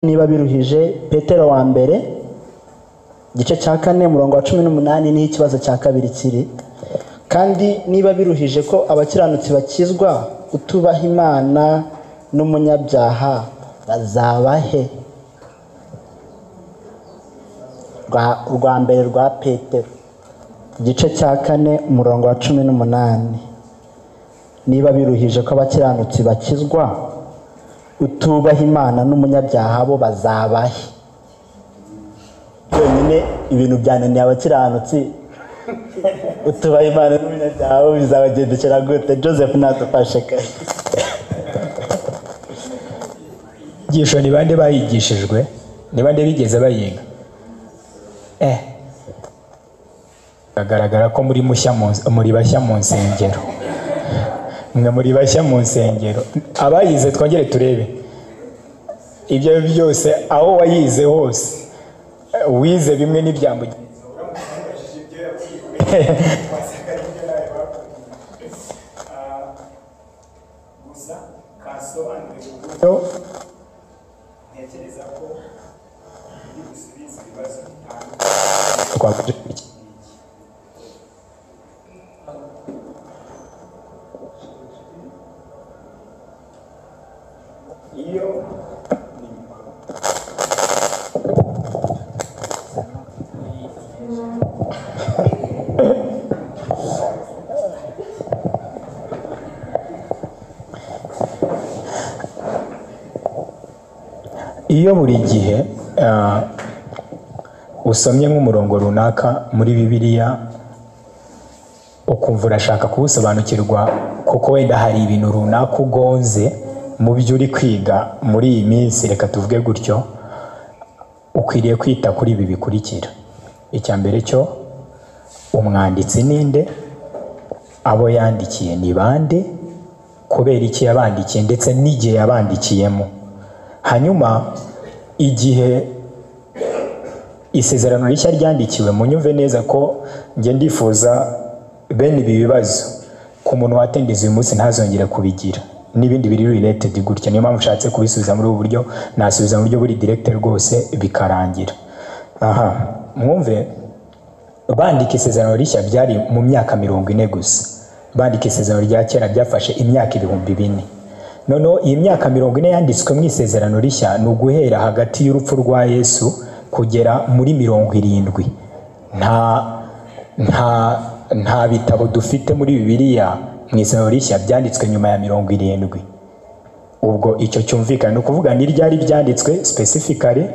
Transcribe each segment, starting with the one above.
niba biruhije Petero wa mbere igice cya 4 umurongo wa 18 ni ikibazo cya kabiri kiri kandi niba biruhije ko abakiranutsi bakizwa utubaha Imana n'umunyabyaha bazabahe. Rwa mbere rwa Petero igice cya 4 umurongo wa 18 niba biruhije ko abakiranutsi bakizwa utubaha Imana n'umunyabyaha bo bazabahe. Nyine ibintu byananiye abakiranutsi utubaha Imana n'umunyabyaha bo bizabagendekera gute? Joseph natufashe kare. Gisho ni bande bayigishijwe, ni bande bigeze bayiga? Agaragara ko muri bashya mu nsengero. Mwe muri bashya mu nsengero. Abayize twongere turebe. Ibyo byose aho wayize hose wize bimwe n'ibyambo. Gusa kasobanurira ntekereza ko ndi gusubiza ibibazo bitandukanye. Iyo buri gihe usomye nk'umurongo runaka muri Bibiliya ukumva urashaka kuwusobanukirwa kuko wenda hari ibintu runaka ugonze mu byo uri kwiga muri iyi minsi, reka tuvuge gutyo, ukwiriye kwita kuri ibi bikurikira. Icya mbere cyo, umwanditsi ninde, abo yandikiye ni bande, kubera iki yabandikiye ndetse n'igihe yabandikiyemo. Hanyuma igihe isezerano rishya ryandikiwe, munyumve neza ko njye ndifuza bene ibi bibazo ku muntu watendiza uyu munsi ntazongere kubigira n'ibindi biri related gutya. Niyo mpamvu nshatse kubisubiza muri ubu buryo, nasubiza mu buryo buri direct rwose bikarangira. Mwumve, bandika isezerano rishya byari mu myaka 40 gusa. Bandika isezerano rya kera byafashe imyaka 4,000. Noneho iyi myaka 40 yanditswe mu isezerano rishya ni uguhera hagati y'urupfu rwa Yesu kugera muri 70. Nta bitabo dufite muri Bibiliya mu isezerano rishya byanditswe nyuma ya 70. Ubwo icyo cyumvikana, no kuvuga ni ryari byanditswe specifically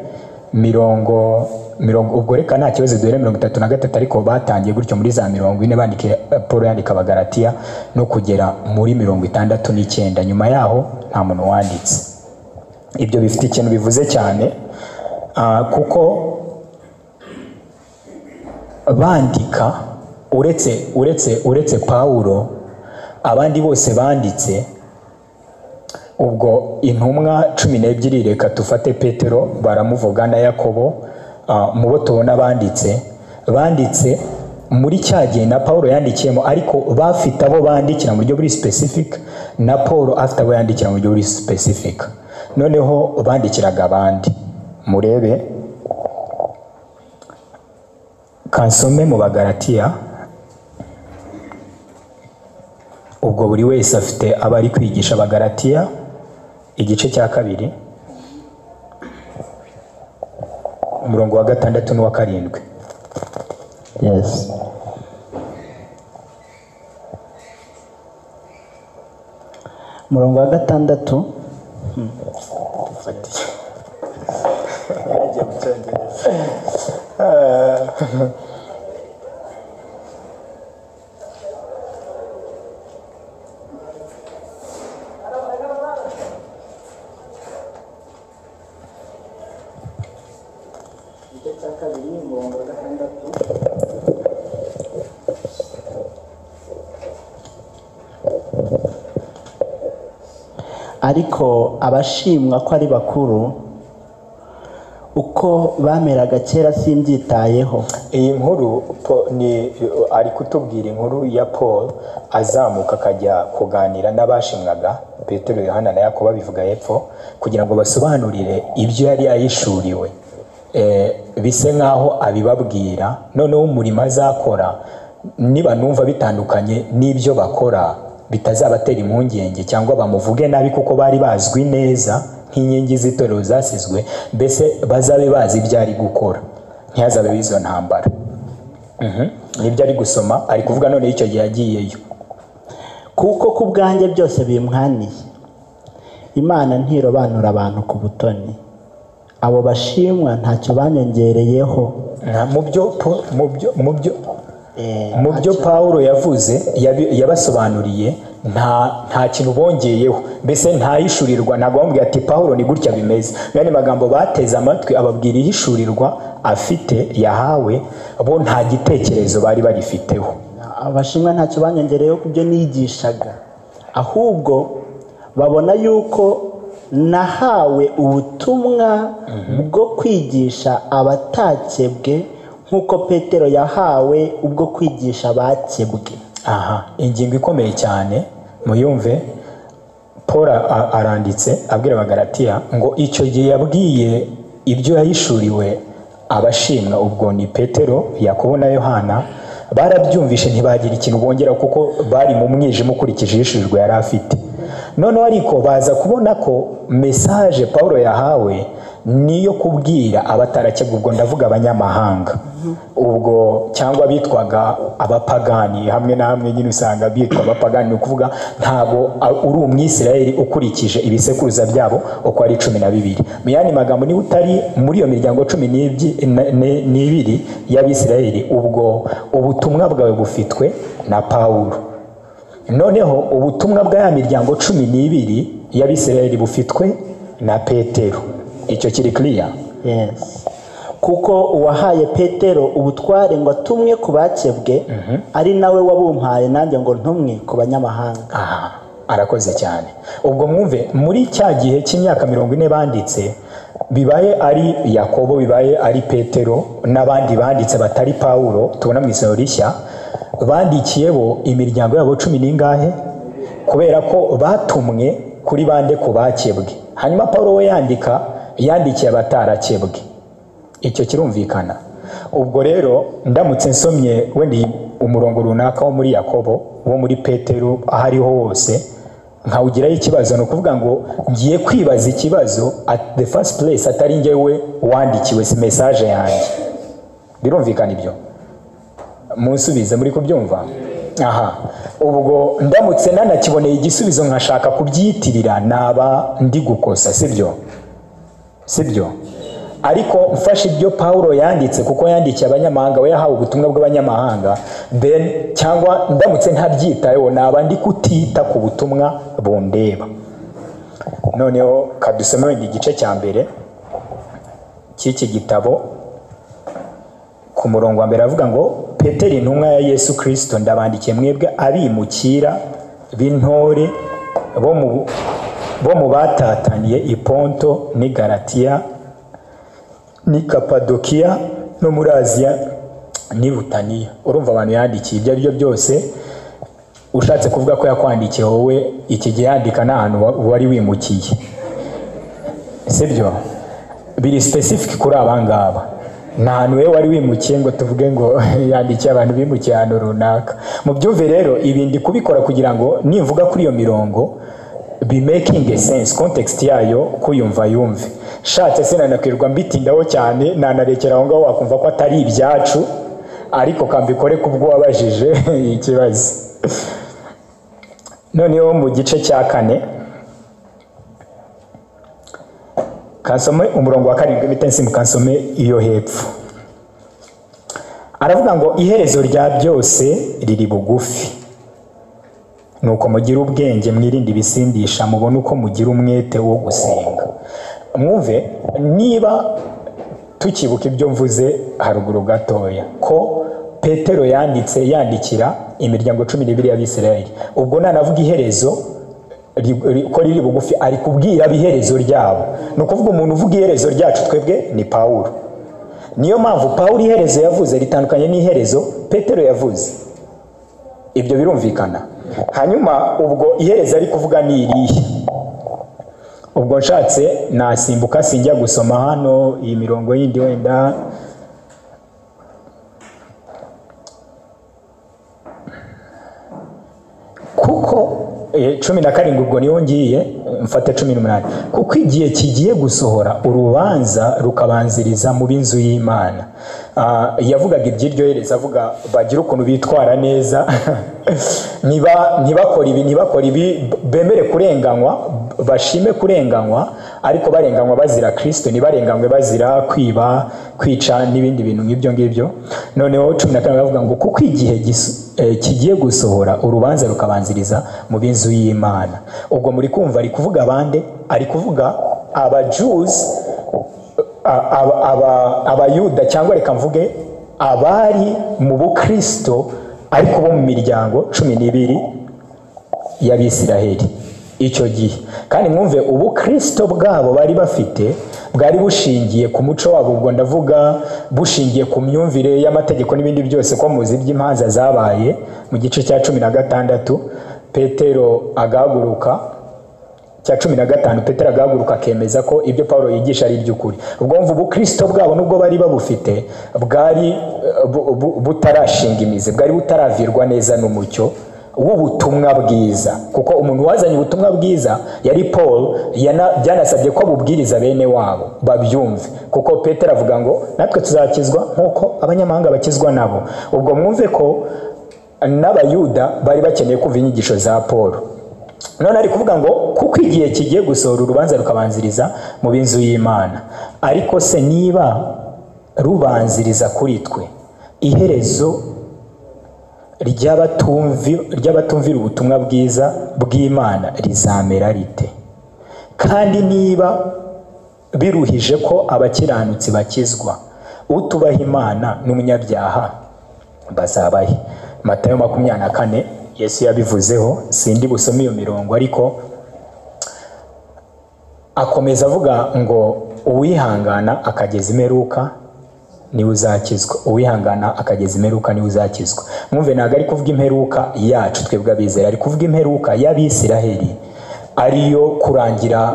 ubwo reka nta kibazo duhere 33 ariko batangiye gutyo muri za 40 bandike Paul yandika Abagalatiya no kugera muri 69. Nyuma yaho nta muntu wanditse. Ibyo bifite ikintu bivuze cyane kuko bandika uretse Paulo abandi bose banditse. Ubwo intumwa 12 reka tufate Petero, baramuvuga na Yakobo, mu bo tubona banditse muri cyagiye na Paulo yandikiyemo, ariko bafite abo bandikira mu buryo buri specific na Paulo afite abo yandikira mu buryo buri specific. Noneho bandikiraga abandi. Murebe kansome mu Bagalatiya. Ubwo buri wese afite abari kwigisha Abagalatiya igice cya 2 umurongo wa 6 n'uwa 7. Yes. Umurongo wa 6 yagiye mu Cyongereza. Ariko abashimwa ko ari bakuru uko bameraga kera simbyitayeho. iyi nkuru ari kutubwira inkuru ya Paul azamuka akajya kuganira n'abashimwaga Petero, Yohana na Yakobo, bivuga hepfo, kugira ngo basobanurire ibyo yari yayishuriwe, bise nk'aho abibabwira. Noneho umurimo azakora niba numva bitandukanye n'ibyo bakora bitazabatera impungenge cyangwa bamuvuge nabi, kuko bari bazwi neza nk'inkingi z'itorero zasizwe, mbese bazabe bazi ibyo ari gukora, ntihazabe izo ntambara. Nibyo ari gusoma, ari kuvuga none icyo gihe yagiyeyo. Kuko ku bwanjye byose bimwaniye, Imana ntirobanura abantu ku butoni. Abo bashimwa ntacyo banyongereyeho. Mu byo Pawulo yavuze yabasobanuriye, nta kintu bongeyeho, mbese ntayishurirwa. Ntabwo bamubwira ati Pawulo ni gutya bimeze. Bene magambo bateze amatwi, ababwira ihishurirwa afite yahawe, bo nta gitekerezo bari barifiteho. Abashimwa ntacyo banyongereyeho ku byo nigishaga, ahubwo babona yuko nahawe ubutumwa bwo kwigisha abatakebwe nk'uko Petero yahawe ubwo kwigisha abakebwe. Ingingo ikomeye cyane muyumve. Paul aranditse abwira Abagalatiya ngo icyo gihe yabwiye ibyo yahishuriwe abashimwa, ubwo ni Petero, Yakobo na Yohana, barabyumvishe ntibagira ikintu bongera, kuko bari mu mwijima ukurikije ihishurirwa yari afite. Noneho ariko baza kubona ko mesaje Pawulo yahawe niyo kubwira abatarakebwa, ubwo ndavuga abanyamahanga, ubwo cyangwa bitwaga abapagani. Hamwe na hamwe nyine usanga bitwa abapagani, ni ukuvuga ntabwo uri umwisirayeli ukurikije ibisekuruza byabo uko ari 12. Mu yandi magambo, niba utari muri iyo miryango 12 y'abisirayeli, ubwo ubutumwa bwawe bufitwe na Pawulo. Noneho ubutumwa bwa ya miryango 12 y'abisirayeli bufitwe na Petero. Icyo kiri clear? Yes. Kuko uwahaye Petero ubutware ngo atumwe ku bakebwe, ari nawe wabumpaye nanjye ngo ntumwe ku banyamahanga. Arakoze cyane. Ubwo mwumve, muri cya gihe cy'imyaka 40 banditse, bibaye ari Yakobo, bibaye ari Petero n'abandi banditse batari Pawulo, tubona mu Isezerano Rishya, bandikiye bo imiryango yabo 10 n'ingahe, kubera ko batumwe kuri bande ku bakebwe. Hanyuma Pawulo we yandikiye abatarakebwe. Icyo kirumvikana. Ubwo rero ndamutse nsomye wenda umurongo runaka wo muri Yakobo, wo muri Petero, ahariho hose nkawugiraho ikibazo, no kuvuga ngo ngiye kwibaza ikibazo at the first place, atari njyewe wandikiwe, si message yanjye. Birumvikana ibyo? Munsubize, muri kubyumva? Ubwo ndamutse nanakiboneye igisubizo nkashaka kubyitirira, naba ndi gukosa, sibyo? Ariko mfashe ibyo Pawulo yanditse, kuko yandikiye abanyamahanga, we yahawe ubutumwa bw'abanyamahanga, then cyangwa ndamutse ntabyitayeho, naba ndi kutita ku butumwa bundeba. Noneho kadusome wenda igice cya mbere cy'iki gitabo, ku murongo wa mbere avuga ngo, Petero intumwa ya Yesu Kristo, ndabandikiye mwebwe abimukira b'intore bo mu batataniye i Ponto n'i Galatiya n'i Kapadokiya no muri Aziya n'i Butaniya. Urumva abantu yandikiye ibyo aribyo byose, ushatse kuvuga ko yakwandikiye wowe iki gihe yandika n'ahantu wari wimukiye, sibyo? Biri specific kuri abangaba, nta hantu we wari wimukiye ngo tuvuge ngo yandikiye abantu bimukiye ahantu runaka. Mu byumve rero, ibi ndi kubikora kugira ngo nivuga kuri iyo mirongo be making a sense, context yayo kuyumva yumve. Shatse sinanakwirwa mbitindaho cyane, nanarekera aho ngaho wakumva ko atari ibyacu, ariko kambikore kubwo wabajije ikibazo. Noneho mu gice cya 4 kansome umurongo wa 7 bitensi mukansome iyo hepfo. Aravuga ngo iherezo rya byose riri bugufi, nuko mugira ubwenge, mwirinde ibisindisha, mubone uko mugira umwete wo gusenga. Mwumve, niba tukibuka ibyo mvuze haruguru gatoya, ko Petero yandikira imiryango 12 y'Abisirayeli, ubwo nanavuga iherezo ko riri bugufi, ari kubwira iherezo ryabo. Ni ukuvuga umuntu uvuga iherezo ryacu twebwe ni Pawulo. Niyo mpamvu Pawulo iherezo yavuze ritandukanye n'iherezo Petero yavuze. Ibyo birumvikana. Hanyuma ubwo iherezo ari kuvuga ni irihe? Ubwo nshatse nasimbuka sinjya gusoma hano iyi mirongo yindi wenda kuko 17 ubwo niyo ngiye mfate 18. Kuko igihe kigiye gusohora urubanza rukabanziriza mu b'inzu y'Imana. Yavugaga ibyiryohereza, avuga bagira ukuntu bitwara neza ntibakora ibi bemere kurenganywa, bashime kurenganywa, ariko barenganywa bazira Kristo, ntibarenganywe bazira kwiba, kwica n'ibindi bintu nk'ibyo ngibyo. Noneho 15 bavuga ngo kuko igihe kigiye gusohora urubanza rukabanziriza mu b'inzu y'Imana. Ubwo muri kumva ari kuvuga abande? Ari kuvuga aba-Jews, abayuda, cyangwa reka mvuge abari mu bukristo ariko bo mu miryango 12 y'Abisiraheli icyo gihe. Kandi mwumve ubukristo bwabo bari bafite bwari bushingiye ku muco wabo. Ubwo ndavuga bushingiye ku myumvire y'amategeko n'ibindi byose, ko muzi by'imanza zabaye mu gice cya 16 Petero agahaguruka, cya 15 Petero agahaguruka akemeza ko ibyo Paulo yigisha ari iby'ukuri. Ubwo mvu ubukristo bwabo nubwo bari babufite bwari butarashinga imizi, bwari butaravirwa neza n'umucyo w'ubutumwa bwiza, kuko umuntu wazanye ubutumwa bwiza yari Paul. Byanasabye ko abubwiriza bene wabo babyumve, kuko Petero avuga ngo natwe tuzakizwa nk'uko abanyamahanga bakizwa nabo. Ubwo mwumve ko n'abayuda bari bakeneye kumva inyigisho za Paul. None ari kuvuga ngo kuko igihe kigiye gusohora urubanza rukabanziriza mu b'inzu y'Imana. Ariko se niba rubanziriza kuri twe, iherezo ry'abatumvira ubutumwa bwiza bw'Imana rizamera rite? Kandi niba biruhije ko abakiranutsi bakizwa, utubaha Imana n'umunyabyaha bazabahe. Matayo 24 Yesu yabivuzeho, sindi busome iyo mirongo, ariko akomeza avuga ngo uwihangana akageza imperuka niwe uzakizwa. Uwihangana akageza imperuka niwe uzakizwa. Mwumve ntabwo ari kuvuga imperuka yacu twebwe abizera, ari kuvuga imperuka y'Abisiraheli, ariyo kurangira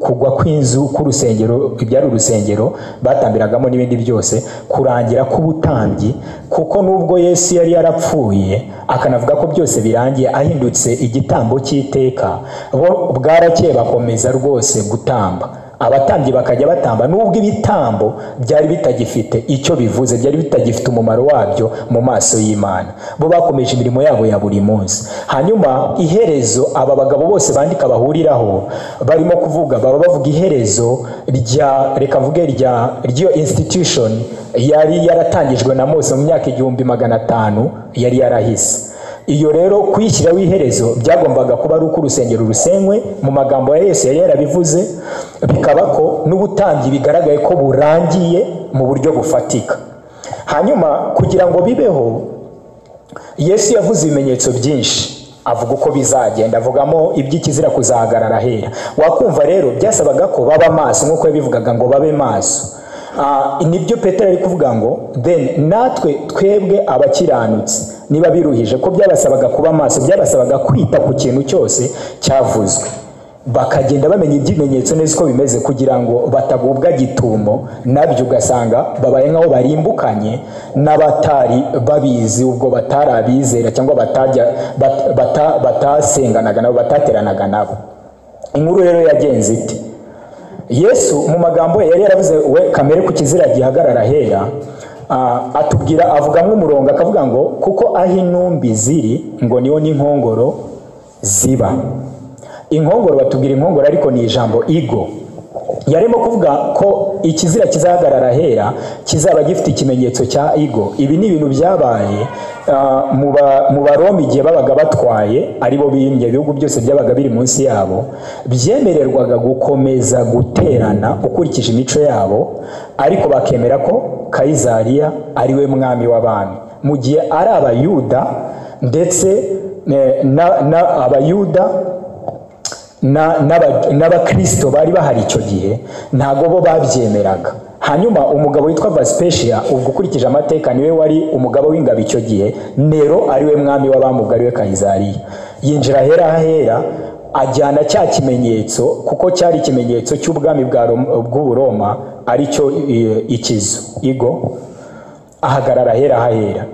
kugwa kw'inzu k'urusengero, ibyari urusengero batambiragamo n'ibindi byose, kurangira k'ubutambyi. Kuko nubwo Yesu yari yarapfuye akanavuga ko byose birangiye ahindutse igitambo cy'iteka, bo bwarakeye bakomeza rwose gutamba. Abatambyi bakajya batamba nubwo ibitambo byari bitagifite icyo bivuze, byari bitagifite umumaro wabyo mu maso y'Imana. Bo bakomeje imirimo yabo ya buri munsi. Hanyuma iherezo aba bagabo bose bandika bahuriraho barimo kuvuga, baba bavuga iherezo reka mvuge ry'iyo institution yari yaratangijwe na Mose mu myaka 1500 yari yarahise. Iyo rero kwishyiraho iherezo byagombaga kuba ari uko urusengero rusenywe mu magambo ya Yesu yari yarabivuze, bikaba ko n'ubutambyi bigaragaye ko burangiye mu buryo bufatika. Hanyuma kugira ngo bibeho, Yesu yavuze ibimenyetso byinshi, avuga uko bizagenda, avugamo iby'ikizira kuzahagarara hera. Wakumva rero byasabaga ko baba maso, nk'uko yabivugaga ngo babe maso. Nibyo Petero ari kuvuga ngo then natwe twebwe abakiranutsi niba biruhije ko byabasabaga kuba maso, byabasabaga kwita ku kintu cyose cyavuzwe, bakagenda bamenya iby'ibimenyetso neza uko bimeze, kugira ngo batagubwa gitumo, nabyo ugasanga babaye nk'aho barimbukanye n'abatari babizi, ubwo batari abizera cyangwa batasenganaga nabo, batateranaga nabo. Inkuru rero yagenze iti: Yesu mu magambo yari yaravuze we kamere ku kizira gihagarara hera, atubwira, avuga nk'umurongo akavuga ngo kuko aho intumbi ziri ngo niho n'inkongoro ziba. Inkongoro batubwira inkongoro, ariko ni ijambo igo. Yarimo kuvuga ko ikizira kizahagarara hera kizaba gifite ikimenyetso cya igo. Ibi ni ibintu byabaye mu Baroma igihe babaga batwaye, aribo bimye ibihugu byose byabaga biri munsi yabo, byemererwaga gukomeza guterana ukurikije imico yabo, ariko bakemera ko Kayizariya ari we mwami w'abami. Mu gihe ari Abayuda ndetse abayuda n'abakristo bari bahari icyo gihe ntago bo babyemeraga. Hanyuma umugabo witwa Vespasiya, ubwo ukurikije amateka niwe wari umugabo w'ingabo icyo gihe, Nero ariwe mwami w'abamugariwe Kayizariya, yinjira ahera hahera ajyana cya kimenyetso, kuko cyari ikimenyetso cy'ubwami bw'Uburoma aricyo ikizu igo, ahagarara ahera hahera.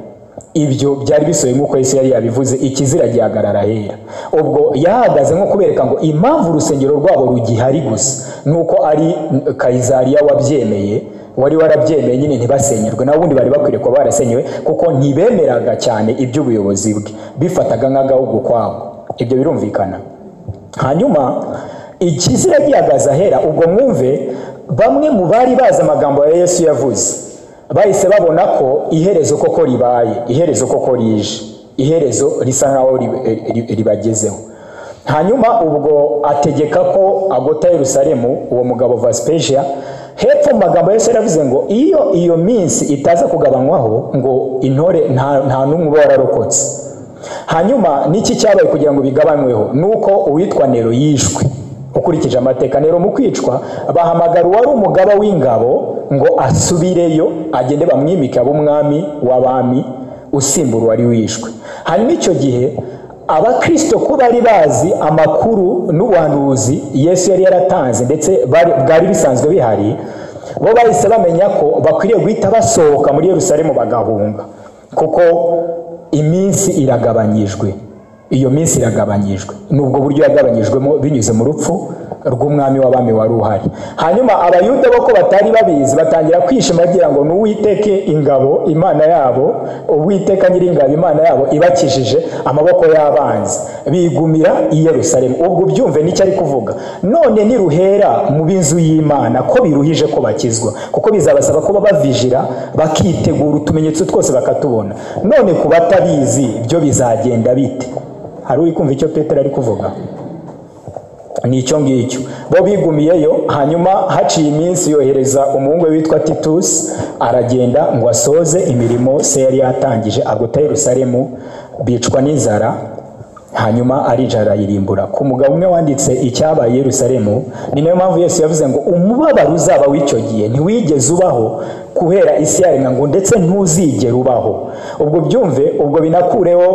Ibyo byari bisoye nk'uko Yesu yari yabivuze, ikizira gihagarara ahera. Ubwo yahagaze nko kubereka ngo impamvu urusengero rwabo rugihari gusa nuko ari Kayizariya wabyemeye, wari warabyemeye nyine ntibasenyerwe, naho ubundi bari bakwiriye kuba barasenyewe kuko ntibemeraga cyane iby'ubuyobozi bwe, bifataga nk'agahugu kwabo. Ibyo birumvikana. Hanyuma ikizira gihagaze ahera, ubwo mwumve bamwe mu bari bazi amagambo ya Yesu yavuze bahise babona ko iherezo koko ribaye, iherezo koko rije, iherezo risa naho ribagezeho. Hanyuma ubwo ategeka ko agota Yerusalemu, uwo mugabo Vespasiya. Hepfo mu magambo Yesu yaravuze ngo iyo minsi itaza kugabanywaho ngo intore nta n'umwe uba wararokotse. Hanyuma n'iki cyabaye kugira ngo bigabanyweho nuko uwitwa Nero yishwe. Ukurikije amateka, Nero mu kwicwa bahamagara uwari umugaba w'ingabo ngo asubireyo agende bamwimike ab'umwami w'abami usimbura uwari wishwe. Hanyuma icyo gihe abakristo ko bari bazi amakuru n'ubuhanuzi Yesu yari yaratanze ndetse bwari bisanzwe bihari, bo bahise bamenya ko bakwiriye guhita basohoka muri Yerusalemu bagahunga, kuko iminsi iragabanyijwe. Iyo minsi iragabanyijwe, nubwo buryo yagabanyijwemo binyuze mu rupfu rw'umwami w'abami wari uhari. Hanyuma abayuda bo ko batari babizi batangira kwishima bagira ngo n'Uwiteke ingabo Imana yabo, Uwiteka nyiringabo Imana yabo ibakijije amaboko y'abanzi, bigumira i Yerusalemu. Ubwo byumve n'icyo ari kuvuga, none niruhera mu b'inzu y'Imana ko biruhije ko bakizwa, kuko bizabasaba kuba bavijira bakitegura utumenyetso twose bakatubona. None ku batabizi byo bizagenda bite? Hari uri kumva icyo Petero ari kuvuga? Ni icyo ngicyo. Bo bigumiyeyo, hanyuma haciye iminsi yohereza umuhungu witwa Titus, aragenda ngo asoze imirimo se yari yatangije, agota Yerusalemu, bicwa n'inzara, hanyuma arinjira arayirimbura. Ku mugabo umwe wanditse icyabaye Yerusalemu, ni nayo mpamvu Yesu yavuze ngo umubabaro uzaba w'icyo gihe ntiwigeze ubaho guhera isi yaremwa, ngo ndetse ntuzigera ubaho. Ubwo byumve, ubwo binakureho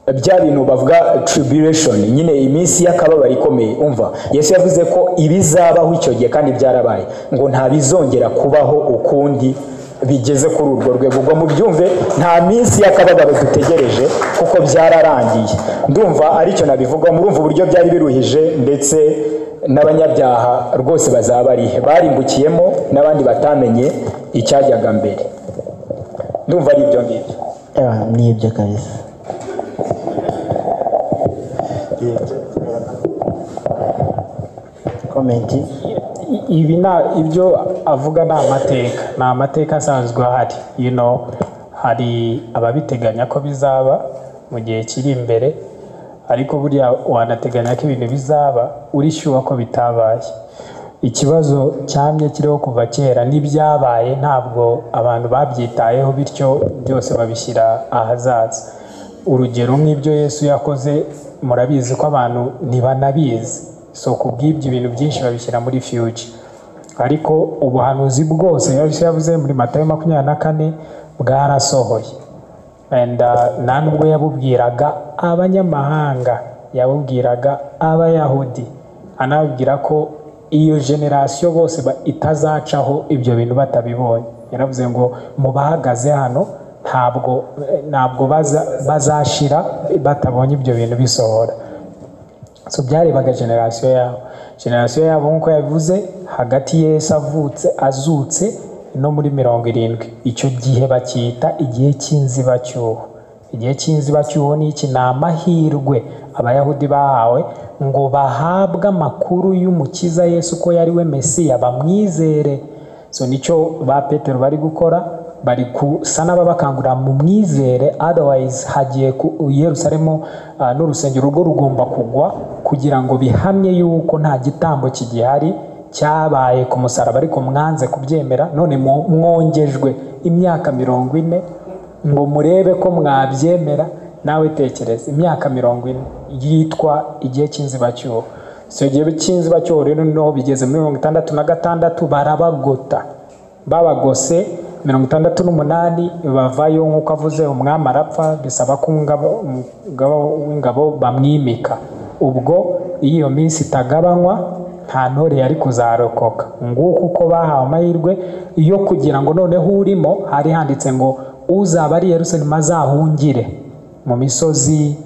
bya bintu bavuga tribulation, nyine iminsi y'akababaro ikomeye. Umva, Yesu yavuze ko ibizabaho icyo gihe kandi byarabaye, ngo nta bizongera kubaho ukundi bigeze kuri urwo rwego. Ubwo mu byumve nta minsi y'akababaro dutegereje kuko byararangiye. Ndumva aricyo nabivuga. Murumva uburyo byari biruhije, ndetse n'abanyabyaha rwose bazaba arihe barimbukiyemo, n'abandi batamenye icyajyaga mbere. Ndumva ari ibyo ngibyo. Ni ibyo kabisa. Komenti. Ibi ibyo avuga ni amateka asanzwe ahari. Hari ababiteganya ko bizaba mu gihe kiri imbere, ariko buriya wanateganya ko ibintu bizaba urishyuwa ko bitabaye. Ikibazo cyamye kiriho kuva kera n'ibyabaye ntabwo abantu babyitayeho, bityo byose babishyira ahazaza. Urugero nk'ibyo Yesu yakoze, murabizi ko abantu ntibanabizi, so kubw'ibyo ibintu byinshi babishyira muri future. Ariko ubuhanuzi bwose Yesu yavuze muri Matayo 24 bwarasohoye, nta nubwo yabubwiraga abanyamahanga, yabubwiraga Abayahudi, anababwira ko iyo generasiyo bose itazacaho ibyo bintu batabibonye. Yaravuze ngo mu bahagaze hano ntabwo bazashira batabonye ibyo bintu bisohora. So byarebaga generasiyo yabo nk'uko yabivuze, hagati Yesu azutse no muri 70. Icyo gihe bakita igihe cy'inzibacyuho. Igihe cy'inzibacyuho ni iki? Ni amahirwe Abayahudi bahawe ngo bahabwe amakuru y'umukiza Yesu ko yari we Mesiya, bamwizere. So nicyo ba Petero bari gukora, bari kusa n'ababakangurira mu mwizere, otherwise hagiye ku Yerusalemu n'urusengero rwo rugomba kugwa, kugira ngo bihamye yuko nta gitambo kigihari cyabaye ku musaraba, ariko mwanze kubyemera, none mwongejwe imyaka 40 ngo murebe ko mwabyemera. nawe tekereza imyaka 40 yitwa igihe cy'inzibacyuho. So igihe cy'inzibacyuho rero niho bigeze muri 66 barabagota, babagose 68 bavayo nk'uko avuze umwami arapfa, bisaba ko w'ingabo bamwimika. Ubwo iyo minsi itagabanywa nta ntore yari kuzarokoka. Nguko uko bahawe amahirwe iyo kugira ngo noneho urimo, hari handitse ngo uzaba ari Yerusalemu azahungire mu misozi,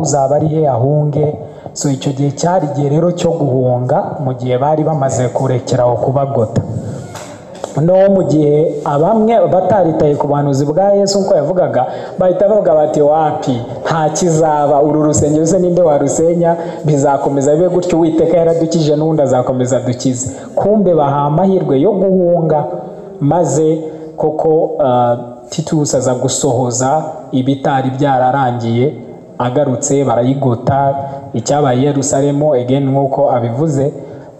uzaba ari he ahunge. So icyo gihe cyari igihe rero cyo guhunga mu gihe bari bamaze kurekeraho kubagota. No mu gihe abamwe bataritaye ku buhanuzi bwa Yesu uko yavugaga, bahita bavuga bati wapi nta kizaba, uru rusengero se ninde warusenya, bizakomeza bibe gutyo, Uwiteka yaradukije n'undi azakomeza dukize. Kumbe baha amahirwe yo guhunga, maze koko Titus aza gusohoza ibitari byararangiye, agarutse barayigota. Icyabaye Yerusalemu again nk'uko abivuze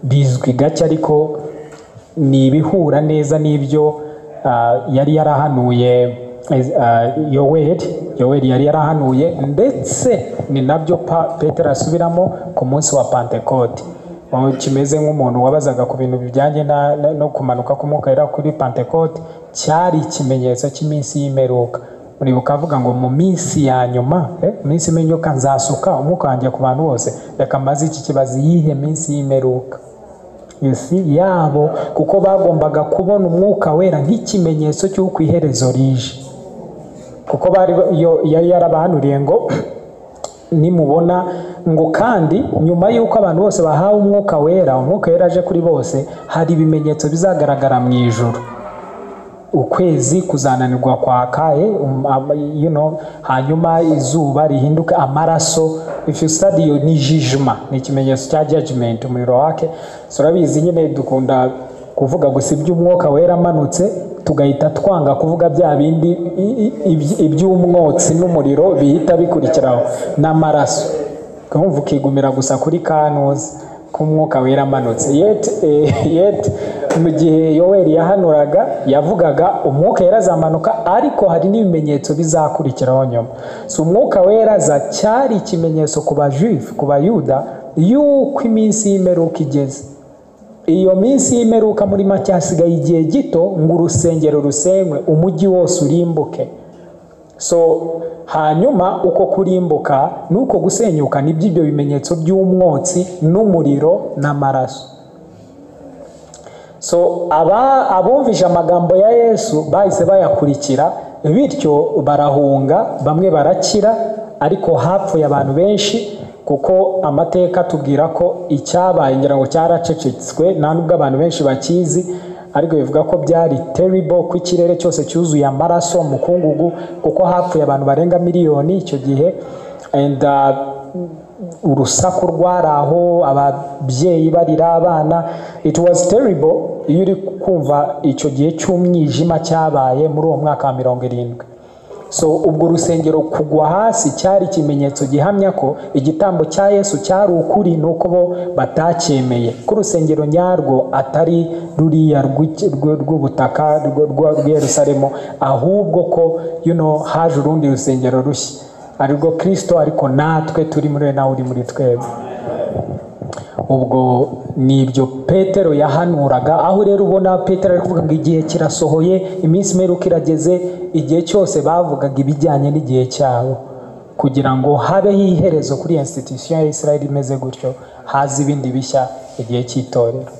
bizwi gake, ariko ni ibihura neza n'ibyo yari yarahanuye Yoweri yari yarahanuye, ndetse ni nabyo Petero asubiramo ku munsi wa Pentekote. Kimeze nk'umuntu wabazaga ku bintu bijyanye no kumanuka k'umwuka wera kuri Pentekote, cyari ikimenyetso cy'iminsi y'imperuka. Muribuka avuga ngo mu minsi ya nyuma, minsi y'imperuka nzasuka umwuka wanjye ku bantu bose. Reka maze iki kibazo, yihe minsi y'imperuka yabo, kuko bagombaga kubona umwuka wera nk'ikimenyetso cy'uko iherezo rije. Kuko yari yarabahanuriye ngo nimubona ngo kandi nyuma y'uko abantu bose bahawe umwuka wera aje kuri bose, hari ibimenyetso bizagaragara mu ijuru. Ukwezi kuzananirwa kwaka, hanyuma izuba rihinduka amaraso. If you study ni jijima, ni ikimenyetso cya judgment, umuriro wake. So urabizi nyine dukunda kuvuga gusa iby'umwuka wera amanutse, tugahita twanga kuvuga bya bindi iby'umwotsi n'umuriro bihita bikurikiraho n'amaraso, kumva ukigumira gusa kuri kanuzi k'umwuka wera amanutse. Yet mu gihe Yoweri yahanuraga yavugaga umwuka wera azamanuka, ariko hari n'ibimenyetso bizakurikiraho nyuma. So umwuka wera cyari ikimenyetso ku bajuifu, ku bayuda, yuko iminsi y'imperuka igeze. Iyo minsi y'imperuka muri make hasigaye igihe gito ngo urusengero rusenywe, umujyi wose urimbuke. So hanyuma uko kurimbuka nuko gusenyuka nibyo bimenyetso by'umwotsi n'umuriro n'amaraso. So abumvise amagambo ya Yesu bahise bayakurikira, bityo barahunga, bamwe barakira, ariko hapfuye abantu benshi, kuko amateka tubwira ko icyabaye ngira ngo cyaracecetswe, nta nubwo abantu benshi bakizi, ariko bivuga ko byari terrible, ko ikirere cyose cyuzuye amaraso, mukungugu, kuko hapfuye abantu barenga miliyoni icyo gihe. And urusaku rwaraho, ababyeyi barira abana, it was terrible. Iyo uri kumva icyo gihe cy'umwijima cyabaye muri uwo mwaka wa 70. So ubwo rusengero kugwa hasi cyari ikimenyetso gihamya ko igitambo cya Yesu cyari ukuri, nuko bo batacyemeye ko urusengero nyarwo atari ruriya rw'ubutaka rwa Yerusalemu, ahubwo ko haje urundi rusengero rushya, arirwo Kristo, ariko natwe turi muri nawe uri muri twebwe. Ubwo nibyo Petero yahanuraga. Aho rero ubona Petero ari kuvuga ngo igihe kirasohoye, iminsi y'imperuka irageze, igihe cyose bavugaga ibijyanye n'igihe cyabo, kugira ngo habeho iherezo kuri institution ya Israel imeze gutyo, haza ibindi bishya igihe cy'itorero.